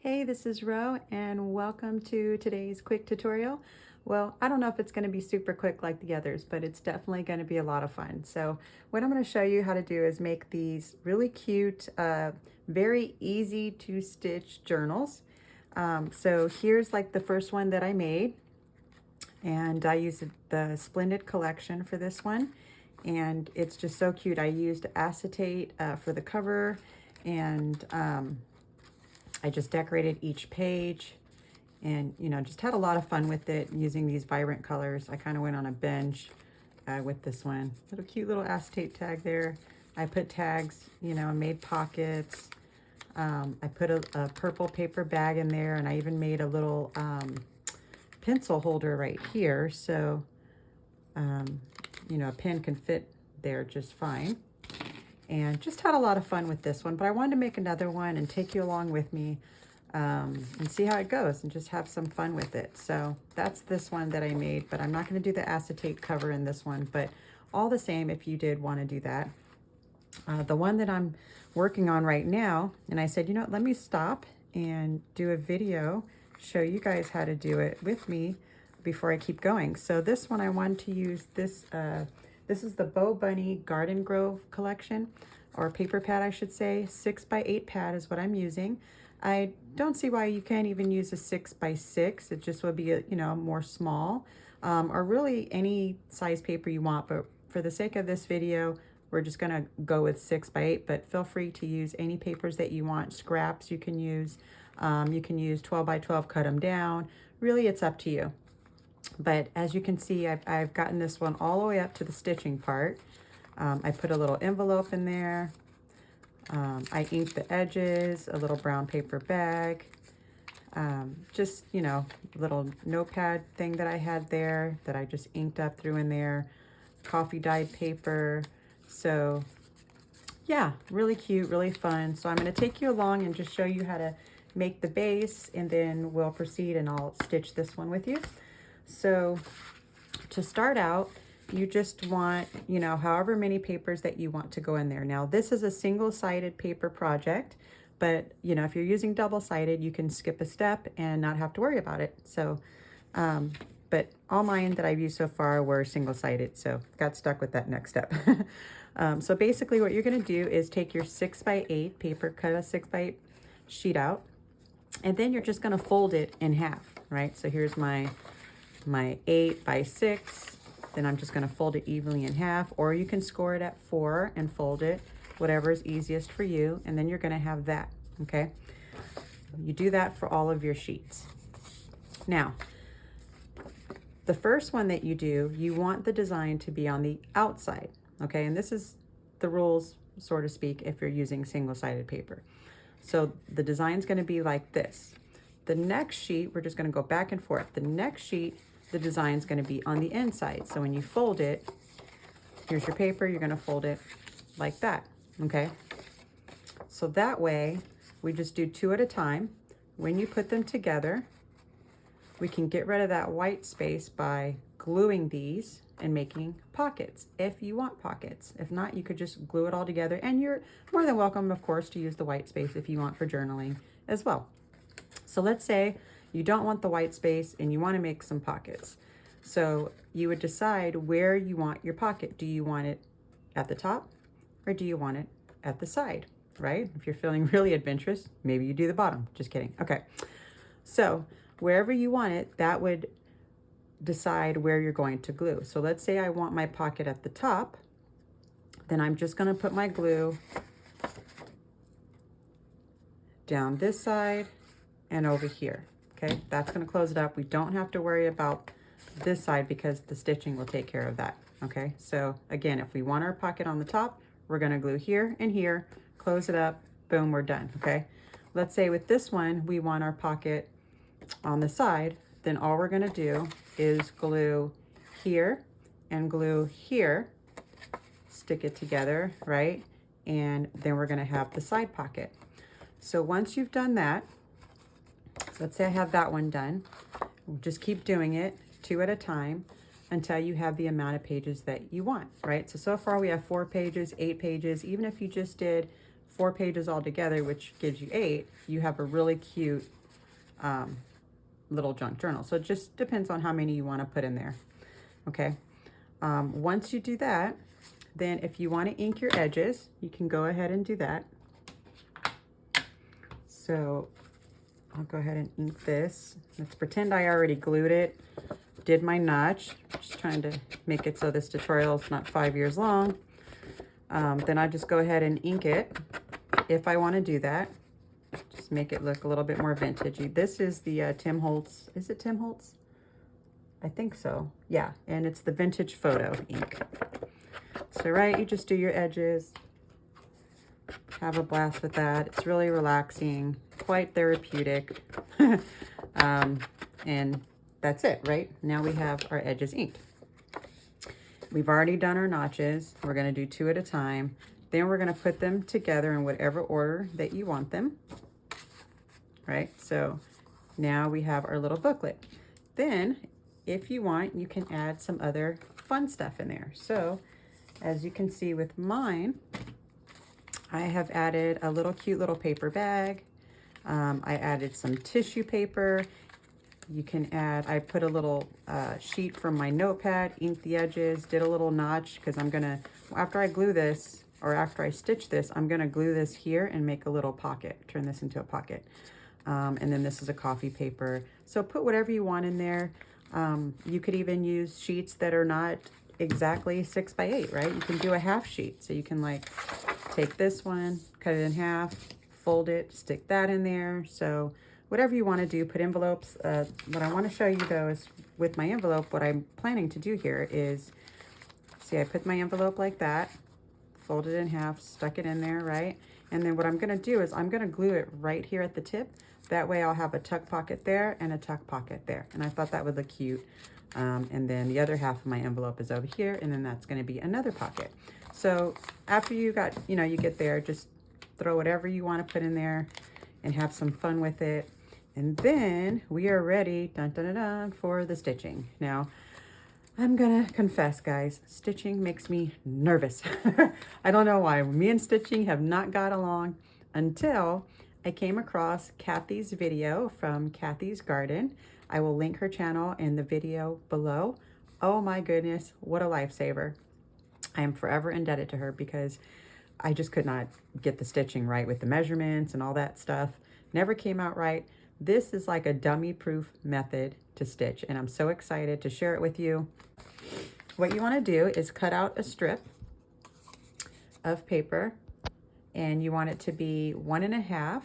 Hey, this is Ro and welcome to today's quick tutorial. Well, I don't know if it's going to be super quick like the others, but it's definitely going to be a lot of fun. So what I'm going to show you how to do is make these really cute, very easy to stitch journals. So here's like the first one that I made, and I used the Splendid collection for this one. And it's just so cute. I used acetate for the cover, and I just decorated each page and, just had a lot of fun with it using these vibrant colors. I kind of went on a binge with this one. Little cute little acetate tag there. I put tags, made pockets. I put a purple paper bag in there, and I even made a little pencil holder right here. So, a pen can fit there just fine. And just had a lot of fun with this one, but I wanted to make another one and take you along with me and see how it goes and just have some fun with it. So that's this one that I made, but I'm not going to do the acetate cover in this one, but all the same, if you did want to do that. The one that I'm working on right now, and I said, let me stop and do a video, show you guys how to do it with me before I keep going. So this one I wanted to use this, this is the Bo Bunny Garden Grove collection, or paper pad, I should say. 6x8 pad is what I'm using. I don't see why you can't even use a 6x6. It just would be more small, or really any size paper you want. But for the sake of this video, we're just gonna go with 6x8. But feel free to use any papers that you want. Scraps you can use. You can use 12x12, cut them down. Really, it's up to you. But as you can see, I've gotten this one all the way up to the stitching part. I put a little envelope in there. I inked the edges, a little brown paper bag. Just, little notepad thing that I had there that I just inked up, threw in there. Coffee dyed paper. So yeah, really cute, really fun. So I'm going to take you along and just show you how to make the base, and then we'll proceed and I'll stitch this one with you. So to start out, you just want, however many papers that you want to go in there. Now, this is a single-sided paper project, but, if you're using double-sided, you can skip a step and not have to worry about it. So, but all mine that I've used so far were single-sided, so got stuck with that next step. So basically what you're going to do is take your 6x8 paper, cut a 6x8 sheet out, and then you're just going to fold it in half, right? So here's my 8x6, then I'm just going to fold it evenly in half, or you can score it at 4 and fold it, whatever is easiest for you, and then you're going to have that, okay? You do that for all of your sheets. Now, the first one that you do, you want the design to be on the outside, okay? And this is the rules, so to speak, if you're using single-sided paper. So the design's going to be like this. The next sheet, we're just going to go back and forth. The next sheet, the design's going to be on the inside. So when you fold it, here's your paper, you're going to fold it like that, okay? So that way, we just do 2 at a time. When you put them together, we can get rid of that white space by gluing these and making pockets, if you want pockets. If not, you could just glue it all together, and you're more than welcome, of course, to use the white space if you want for journaling as well. So let's say you don't want the white space and you want to make some pockets. So you would decide where you want your pocket. Do you want it at the top, or do you want it at the side, right? If you're feeling really adventurous, maybe you do the bottom. Just kidding. Okay. So wherever you want it, that would decide where you're going to glue. So let's say I want my pocket at the top, then I'm just going to put my glue down this side and over here. Okay, that's going to close it up. We don't have to worry about this side because the stitching will take care of that. Okay, so again, if we want our pocket on the top, we're going to glue here and here, close it up, boom, we're done. Okay, let's say with this one, we want our pocket on the side, then all we're going to do is glue here and glue here, stick it together, right? And then we're going to have the side pocket. So once you've done that, so let's say I have that one done. We'll just keep doing it 2 at a time until you have the amount of pages that you want, right? So far we have 4 pages, 8 pages. Even if you just did 4 pages all together, which gives you 8, you have a really cute little junk journal. So it just depends on how many you want to put in there. Okay. Once you do that, then if you want to ink your edges, you can go ahead and do that. So I'll go ahead and ink this. Let's pretend I already glued it, did my notch. Just trying to make it so this tutorial is not 5 years long. Then I just go ahead and ink it if I want to do that. Just make it look a little bit more vintagey. This is the Tim Holtz. Is it Tim Holtz? I think so. Yeah, and it's the Vintage Photo ink. So right, you just do your edges. Have a blast with that. It's really relaxing, quite therapeutic. And that's it, right? Now we have our edges inked. We've already done our notches. We're going to do 2 at a time. Then we're going to put them together in whatever order that you want them. Right? So now we have our little booklet. Then, if you want, you can add some other fun stuff in there. So, as you can see with mine, I have added a little cute little paper bag. I added some tissue paper. You can add, I put a little sheet from my notepad, inked the edges, did a little notch, because I'm gonna, after I glue this, or after I stitch this, I'm gonna glue this here and make a little pocket, turn this into a pocket. And then this is a coffee paper. So put whatever you want in there. You could even use sheets that are not exactly 6 by 8, right? You can do a half sheet. So you can like take this one, cut it in half, fold it, stick that in there. So whatever you want to do, put envelopes. What I want to show you though is with my envelope, what I'm planning to do here is, see, I put my envelope like that, fold it in half, stuck it in there, right? And then what I'm going to do is I'm going to glue it right here at the tip. That way I'll have a tuck pocket there and a tuck pocket there. And I thought that would look cute. And then the other half of my envelope is over here, and then that's going to be another pocket. So after you got, you get there, just throw whatever you want to put in there and have some fun with it. And then we are ready, dun, dun, dun, dun, for the stitching. Now, I'm gonna confess, guys, stitching makes me nervous. I don't know why. Me and stitching have not got along until I came across Cathy's video from Cathy's Garden. I will link her channel in the video below. Oh my goodness, what a lifesaver. I am forever indebted to her because I just could not get the stitching right with the measurements and all that stuff. Never came out right. This is like a dummy-proof method to stitch, and I'm so excited to share it with you. What you want to do is cut out a strip of paper, and you want it to be 1.5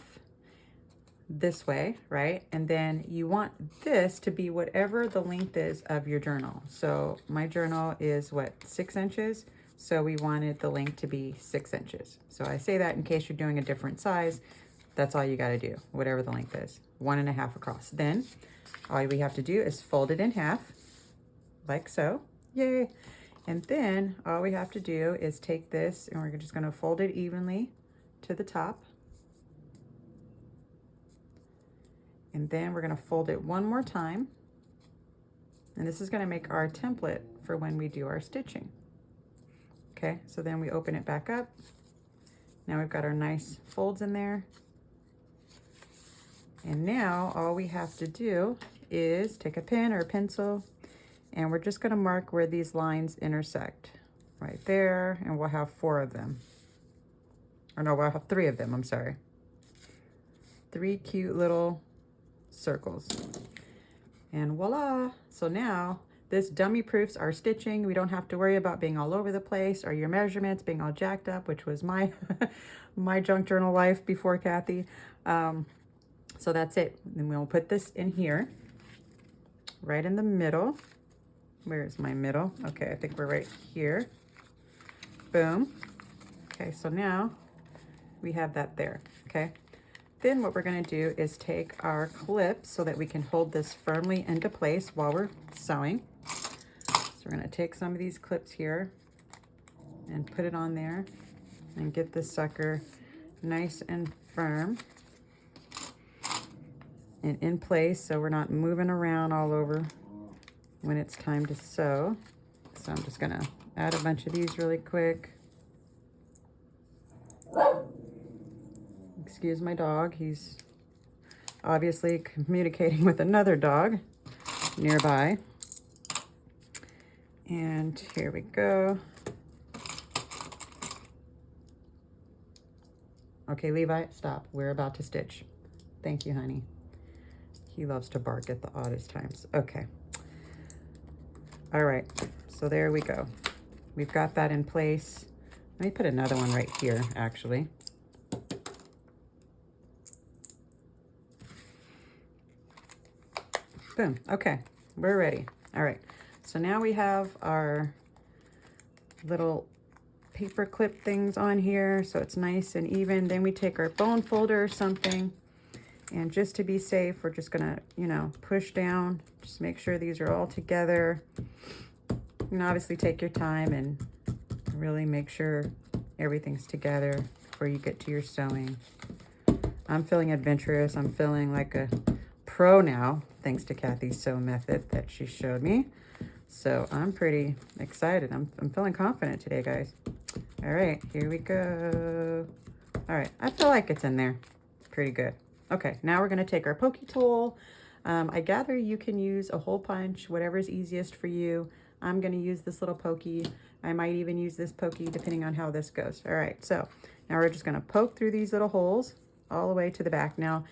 this way, right? And then you want this to be whatever the length is of your journal. So my journal is what, 6 inches? So we wanted the length to be 6 inches. So I say that in case you're doing a different size. That's all you got to do, whatever the length is, 1.5 across. Then all we have to do is fold it in half, like so. Yay. And then all we have to do is take this and we're just going to fold it evenly to the top. And then we're going to fold it one more time. And this is going to make our template for when we do our stitching. Okay, so then we open it back up. Now we've got our nice folds in there. And now all we have to do is take a pen or a pencil, and we're just going to mark where these lines intersect. Right there, and we'll have 4 of them. Or no, we'll have 3 of them, I'm sorry. 3 cute little circles. And voila! So now this dummy proofs our stitching. We don't have to worry about being all over the place or your measurements being all jacked up, which was my my junk journal life before Cathy. So that's it. And we'll put this in here, right in the middle. Where's my middle? Okay, I think we're right here. Boom. Okay, so now we have that there, okay? Then what we're gonna do is take our clips so that we can hold this firmly into place while we're sewing. So we're gonna take some of these clips here and put it on there and get this sucker nice and firm and in place so we're not moving around all over when it's time to sew. So I'm just gonna add a bunch of these really quick. Excuse my dog. He's obviously communicating with another dog nearby. And here we go. Okay, Levi, stop. We're about to stitch. Thank you, honey. He loves to bark at the oddest times. Okay. All right, so there we go. We've got that in place. Let me put another one right here, actually. Boom. Okay, we're ready. All right, so now we have our little paper clip things on here so it's nice and even. Then we take our bone folder or something, and just to be safe, we're just gonna, you know, push down. Just make sure these are all together. You can obviously take your time and really make sure everything's together before you get to your sewing. I'm feeling adventurous. I'm feeling like a pro now, thanks to Cathy's sew method that she showed me. So I'm pretty excited. I'm feeling confident today, guys. All right, here we go. All right, I feel like it's in there. Pretty good. Okay, now we're gonna take our pokey tool. I gather you can use a hole punch, whatever is easiest for you. I'm gonna use this little pokey. I might even use this pokey depending on how this goes. All right, so now we're just gonna poke through these little holes all the way to the back. Now,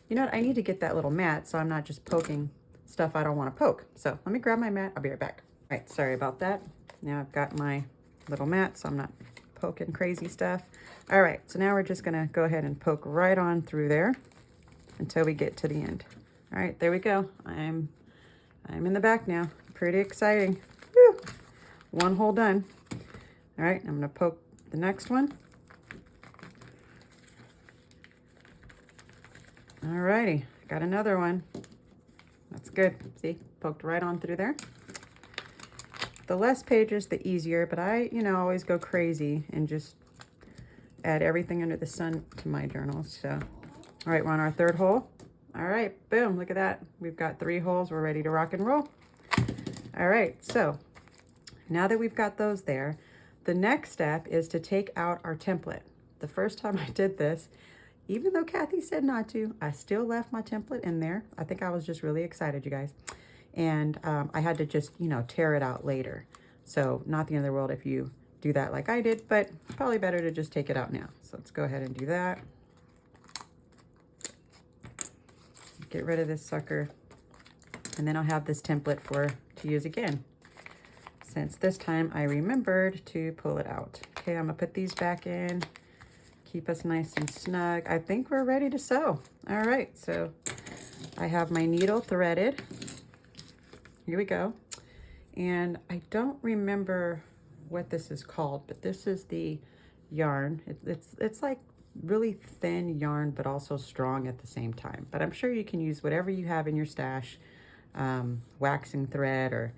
you know what? I need to get that little mat so I'm not just poking stuff I don't want to poke. So let me grab my mat. I'll be right back. All right, sorry about that. Now I've got my little mat so I'm not poking crazy stuff. All right, so now we're just gonna go ahead and poke right on through there until we get to the end. All right, there we go. I'm in the back now. Pretty exciting. Woo! One hole done. All right, I'm gonna poke the next one. All righty, got another one. That's good. See, poked right on through there. The less pages, the easier, but I, you know, always go crazy and just add everything under the sun to my journals. So, all right, we're on our third hole. All right, boom, look at that. We've got 3 holes. We're ready to rock and roll. All right, so now that we've got those there, the next step is to take out our template. The first time I did this, even though Cathy said not to, I still left my template in there. I think I was just really excited, you guys. And I had to just, you know, tear it out later. So not the end of the world if you do that like I did, but probably better to just take it out now. So let's go ahead and do that. Get rid of this sucker. And then I'll have this template to use again, since this time I remembered to pull it out. Okay, I'm gonna put these back in. Keep us nice and snug. I think we're ready to sew. All right, so I have my needle threaded. Here we go. And I don't remember what this is called, but this is the yarn. It's like really thin yarn, but also strong at the same time. But I'm sure you can use whatever you have in your stash, waxing thread or,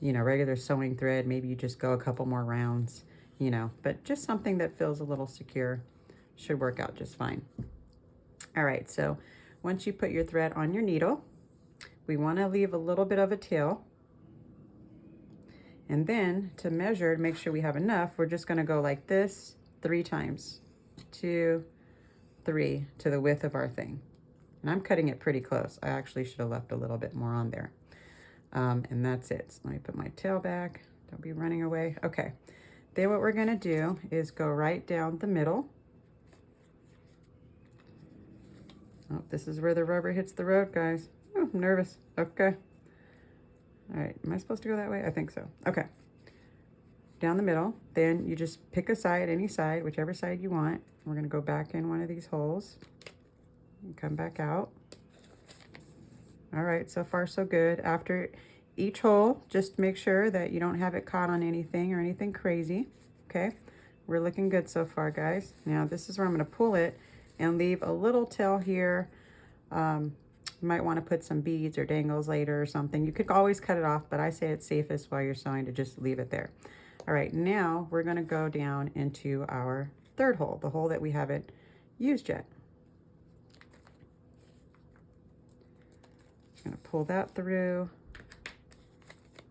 you know, regular sewing thread. Maybe you just go a couple more rounds, you know, but just something that feels a little secure. Should work out just fine. All right, so once you put your thread on your needle, we want to leave a little bit of a tail. And then to measure, to make sure we have enough, we're just going to go like this 3 times. 2, 3 to the width of our thing. And I'm cutting it pretty close. I actually should have left a little bit more on there. And that's it. So let me put my tail back. Don't be running away. Okay. Then what we're going to do is go right down the middle. Oh, this is where the rubber hits the road, guys. Oh, I'm nervous. Okay. All right, am I supposed to go that way? I think so. Okay. Down the middle. Then you just pick a side, any side, whichever side you want. We're gonna go back in one of these holes and come back out. All right, so far so good. After each hole, just make sure that you don't have it caught on anything or anything crazy. Okay, we're looking good so far, guys. Now this is where I'm gonna pull it and leave a little tail here. You might want to put some beads or dangles later or something. You could always cut it off, but I say it's safest while you're sewing to just leave it there. All right, now we're going to go down into our third hole, the hole that we haven't used yet. I'm going to pull that through.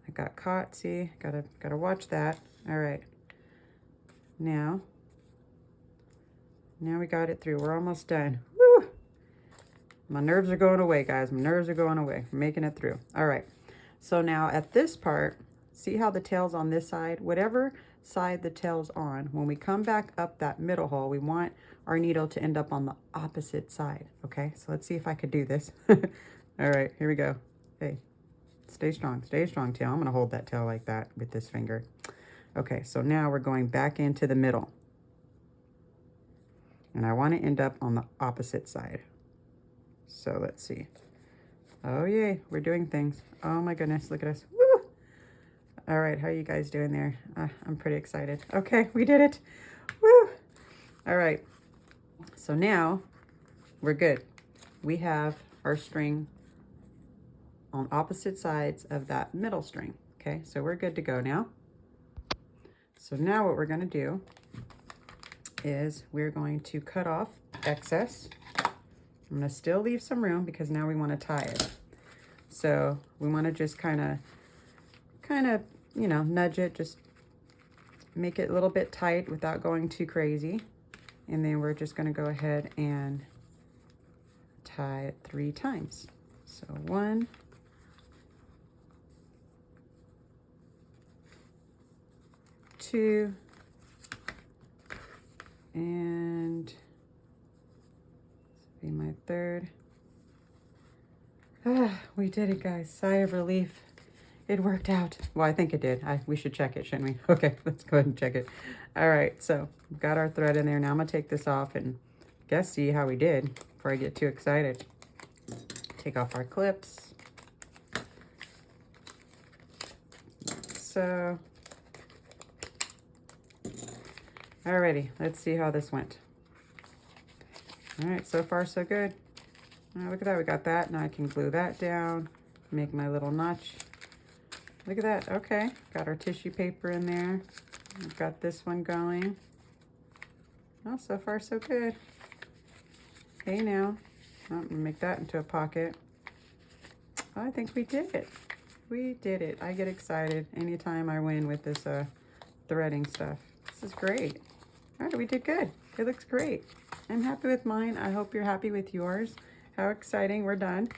I got caught, see, gotta watch that. All right, now Now we got it through. We're almost done. Woo! My nerves are going away, guys. My nerves are going away. We're making it through. All right. So now at this part, see how the tail's on this side? Whatever side the tail's on, when we come back up that middle hole, we want our needle to end up on the opposite side. Okay, so let's see if I could do this. All right, here we go. Hey, stay strong, tail. I'm gonna hold that tail like that with this finger. Okay, so now we're going back into the middle. And I want to end up on the opposite side. So let's see. Oh yay, we're doing things. Oh my goodness, look at us. Woo! All right, how are you guys doing there? I'm pretty excited. Okay, we did it. Woo! All right, so now we're good. We have our string on opposite sides of that middle string. Okay, so we're good to go now. So now what we're gonna do is we're going to cut off excess. I'm gonna still leave some room because now we wanna tie it. So we wanna just kind of, you know, nudge it, just make it a little bit tight without going too crazy. And then we're just gonna go ahead and tie it 3 times. So 1, 2, and this will be my 3rd. We did it, guys. Sigh of relief. It worked out. Well, I think it did. We should check it, shouldn't we? Okay, let's go ahead and check it. All right, so we've got our thread in there. Now I'm gonna take this off and guess see how we did before I get too excited. Take off our clips. So, alrighty, let's see how this went. All right, so far so good. Oh, look at that, we got that. Now I can glue that down, make my little notch. Look at that, okay. Got our tissue paper in there. We've got this one going. Oh, so far so good. Okay, now, I'm gonna make that into a pocket. Oh, I think we did it. We did it. I get excited anytime I win with this threading stuff. This is great. All right, we did good. It looks great. I'm happy with mine. I hope you're happy with yours. How exciting, we're done.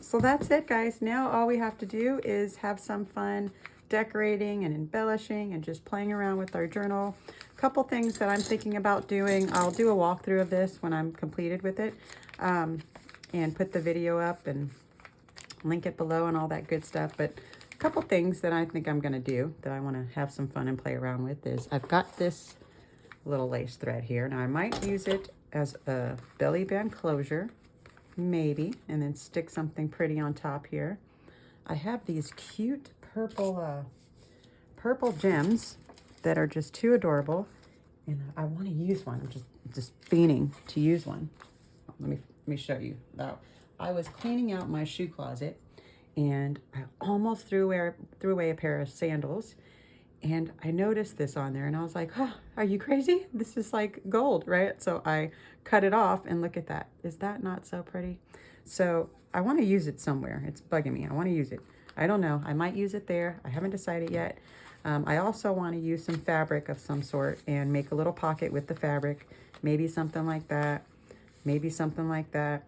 So that's it, guys. Now all we have to do is have some fun decorating and embellishing and just playing around with our journal. A couple things that I'm thinking about doing. I'll do a walkthrough of this when I'm completed with it, and put the video up and link it below and all that good stuff. But a couple things that I think I'm gonna do that I wanna have some fun and play around with is I've got this little lace thread here. Now I might use it as a belly band closure, maybe, and then stick something pretty on top here. I have these cute purple gems that are just too adorable, and I want to use one. I'm just fiending to use one. Let me show you. Now, I was cleaning out my shoe closet, and I almost threw away a pair of sandals, and I noticed this on there, and I was like, "Huh, are you crazy? This is like gold, right?" So I cut it off, and look at that. Is that not so pretty? So I want to use it somewhere. It's bugging me. I want to use it. I don't know. I might use it there. I haven't decided yet. I also want to use some fabric of some sort and make a little pocket with the fabric. Maybe something like that. Maybe something like that.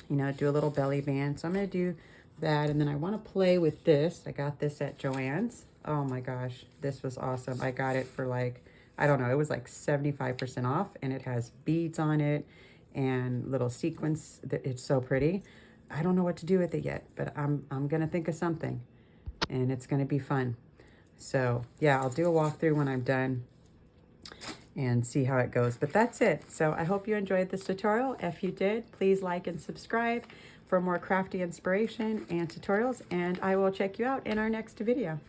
You know, do a little belly band. So I'm going to do that. And then I want to play with this. I got this at Joann's. Oh my gosh, this was awesome. I got it for like, I don't know, it was like 75% off, and it has beads on it and little sequins. It's so pretty. I don't know what to do with it yet, but I'm gonna think of something, and it's gonna be fun. So yeah, I'll do a walkthrough when I'm done and see how it goes. But that's it. So I hope you enjoyed this tutorial. If you did, please like and subscribe for more crafty inspiration and tutorials, and I will check you out in our next video.